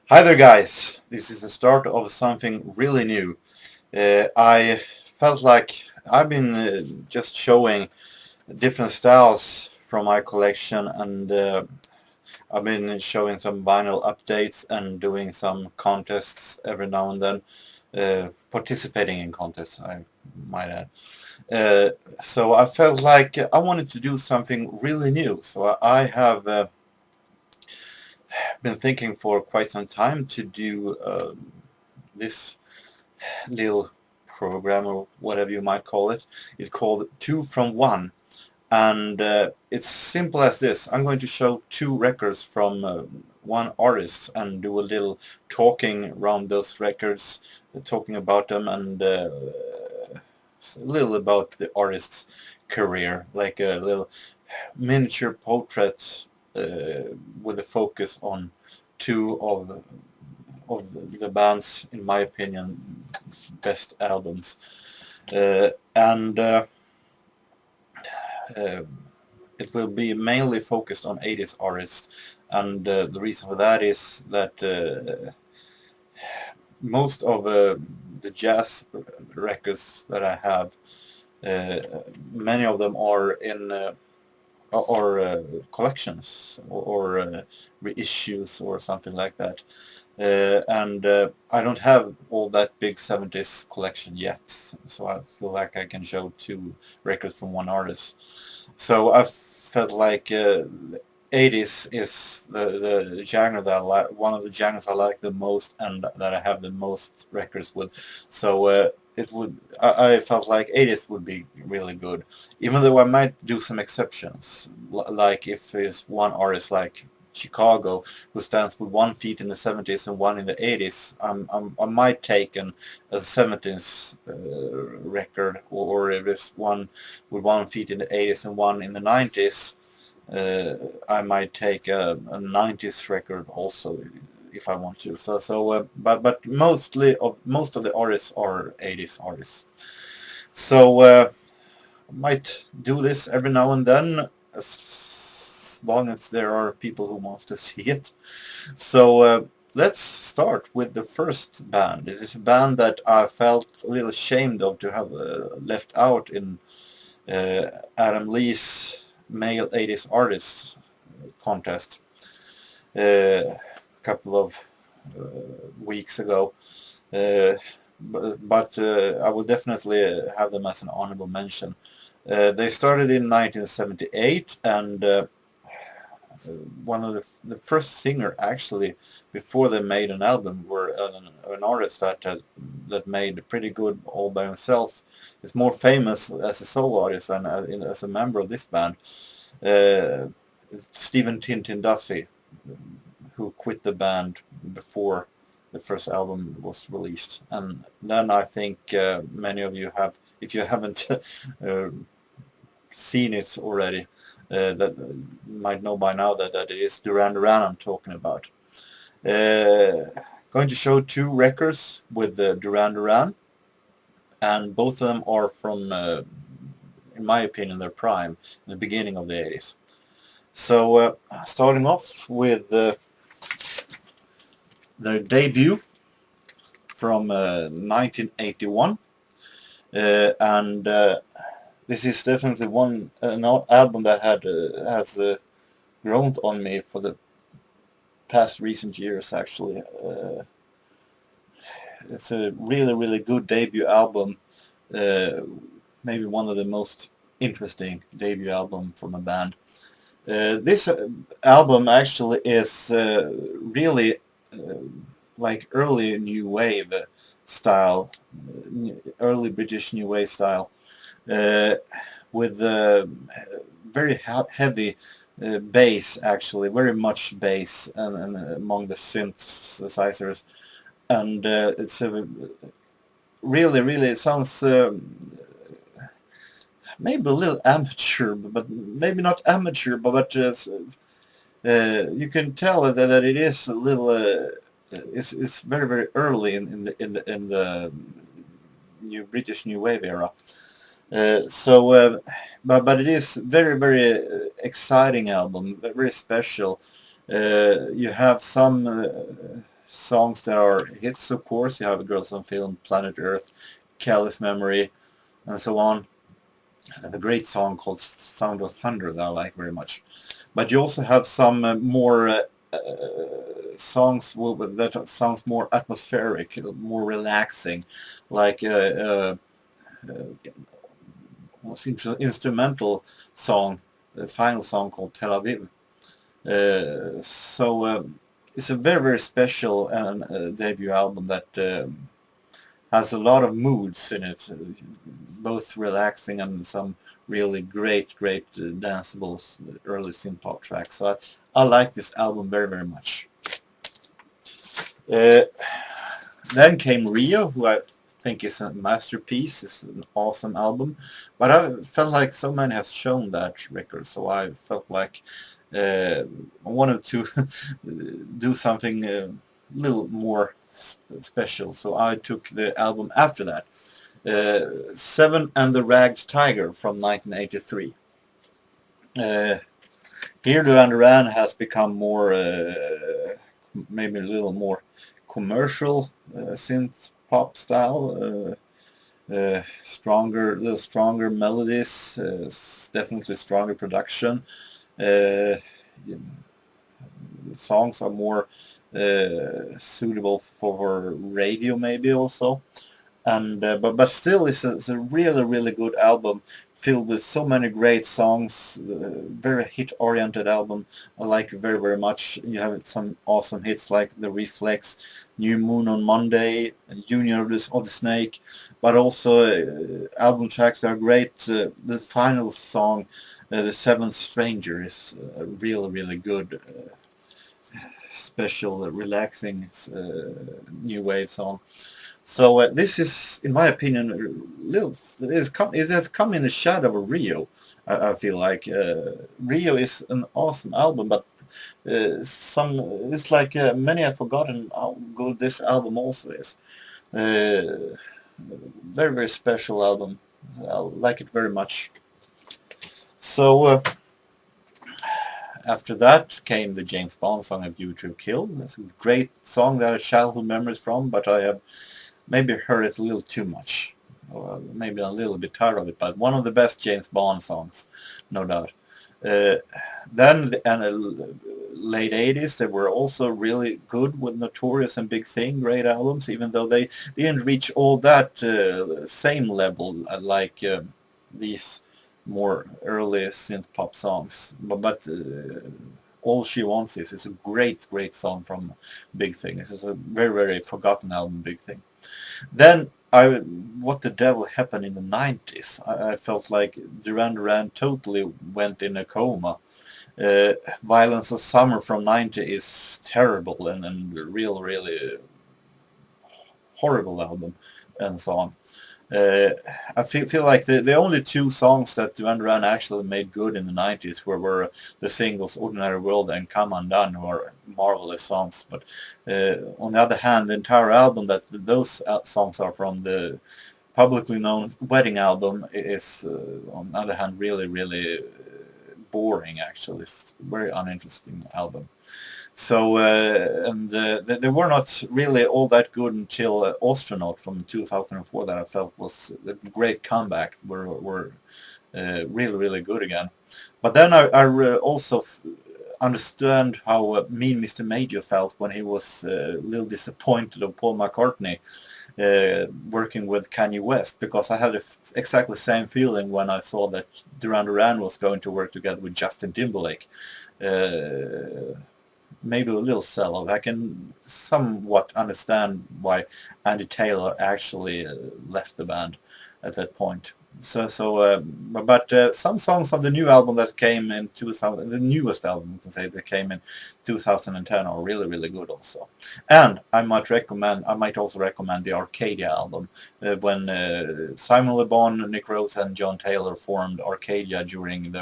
Hi there guys, this is the start of something really new. I felt like I've been just showing different styles from my collection and I've been showing some vinyl updates and doing some contests every now and then, participating in contests I might add. Uh, so I felt like I wanted to do something really new, so I have been thinking for quite some time to do this little program or whatever you might call it. It's called Two from One, and it's simple as this. I'm going to show two records from one artist and do a little talking around those records, talking about them and a little about the artist's career, like a little miniature portrait with a focus on two of the band's, in my opinion, best albums. And uh, it will be mainly focused on 80s artists. And the reason for that is that most of the jazz records that I have, many of them are in collections or reissues or something like that. And I don't have all that big 70s collection yet, so I feel like I can show two records from one artist. So I felt like the 80s is the genre that I like, one of the genres I like the most and that I have the most records with. So I felt like 80s would be really good, even though I might do some exceptions, like if there's one artist like Chicago who stands with 1 feet in the 70s and one in the 80s, I might take a 70s record, or if it's one with 1 feet in the 80s and one in the 90s, I might take a 90s record also if I want to. But most of the artists are 80s artists. So I might do this every now and then, as long as there are people who wants to see it. So let's start with the first band. This is a band that I felt a little ashamed of to have left out in Adam Lee's Male 80s Artists contest a couple of weeks ago. Uh, but I will definitely have them as an honorable mention. They started in 1978, and one of the first singer actually before they made an album were an artist that made pretty good all by himself. Is more famous as a solo artist than as a member of this band. Uh, Stephen Tintin Duffy, who quit the band before the first album was released, and then I think many of you have, if you haven't seen it already, that might know by now that it is Duran Duran I'm talking about. Going to show two records with Duran Duran, and both of them are from, in my opinion, their prime, in the beginning of the 80s. So starting off with their debut from 1981, and this is definitely an album that has grown on me for the past recent years. Actually, it's a really good debut album. Uh, Maybe one of the most interesting debut album from a band. This album actually is really like early new wave style, early British new wave style, uh, with very heavy bass, actually, very much bass and among the synthesizers, and it's a really it sounds maybe a little amateur, but maybe not amateur, but you can tell that it is a little. It's very early in the new British New Wave era. But it is very exciting album, very special. You have some songs that are hits, of course. You have Girls on Film, Planet Earth, Careless Memory, and so on. And then a great song called Sound of Thunder that I like very much. But you also have some more songs that sounds more atmospheric, more relaxing, like instrumental song, the final song called Tel Aviv. It's a very, very special debut album that has a lot of moods in it, both relaxing and some really great danceable early synth pop tracks. So I like this album very, very much. Uh, then came Rio, who I think is a masterpiece. It's an awesome album, but I felt like so many have shown that record, so I felt like I wanted to do something a little more special. So I took the album after that, Seven and the Ragged Tiger from 1983. Here Duran Duran has become more, maybe a little more commercial synth pop style. Little stronger melodies, definitely stronger production. Uh, songs are more suitable for radio, maybe also. And but still, it's a really good album filled with so many great songs. Very hit oriented album. I like it very, very much. You have some awesome hits like The Reflex, New Moon on Monday, Union of the Snake, but also album tracks that are great. The final song, The Seventh Stranger, is really good. Special, relaxing new wave song. So this is, in my opinion, it has come in the shadow of Rio. I feel like Rio is an awesome album, but it's like many have forgotten how good this album also is. Very special album. I like it very much. So after that came the James Bond song of "You to Kill." That's a great song that I have childhood memories from, but I have maybe heard it a little too much, or maybe a little bit tired of it, but one of the best James Bond songs, no doubt. Uh, then late 80s, they were also really good with Notorious and Big Thing, great albums, even though they didn't reach all that same level like these more early synth pop songs. But All She Wants is a great song from Big Thing. This is a very forgotten album, Big Thing. Then what the devil happened in the 90s? I felt like Duran Duran totally went in a coma. Violence of Summer from 90 is terrible and really horrible album and so on. I feel like the only two songs that Duran Duran actually made good in the 90s were the singles Ordinary World and Come Undone, who are marvelous songs. But on the other hand, the entire album that those songs are from, the publicly known Wedding album, is on the other hand really boring actually. It's a very uninteresting album. So they were not really all that good until Astronaut from 2004 that I felt was a great comeback. Were really good again. But then I also understand how Mean Mr. Major felt when he was a little disappointed of Paul McCartney working with Kanye West, because I had exactly the same feeling when I saw that Duran Duran was going to work together with Justin Timberlake. Maybe a little sell-off. I can somewhat understand why Andy Taylor actually left the band at that point. But some songs of the new album that came in 2000, the newest album, you can say, that came in 2010 are really good also. And I might also recommend the Arcadia album, when Simon Le Bon, Nick Rhodes, and John Taylor formed Arcadia during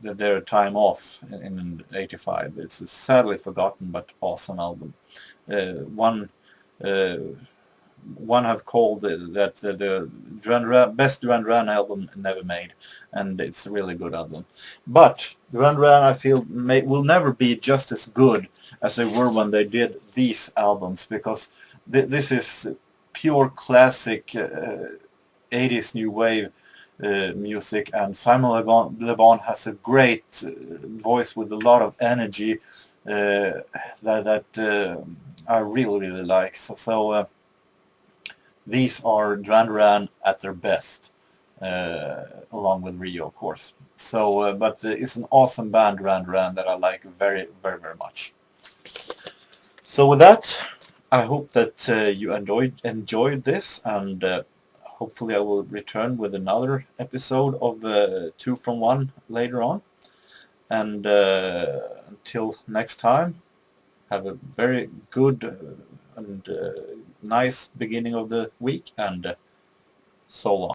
their time off in '85. It's a sadly forgotten but awesome album. One one have called that the best Duran Duran album never made, and it's a really good album. But Duran Duran, I feel, will never be just as good as they were when they did these albums, because this is pure classic 80s new wave music, and Simon Le Bon has a great voice with a lot of energy that I really like. These are Duran Duran at their best, along with Rio, of course. But it's an awesome band, Duran Duran, that I like very much. So with that, I hope that you enjoyed this, and hopefully I will return with another episode of 2 from 1 later on. And until next time, have a very good and nice beginning of the week, and so long.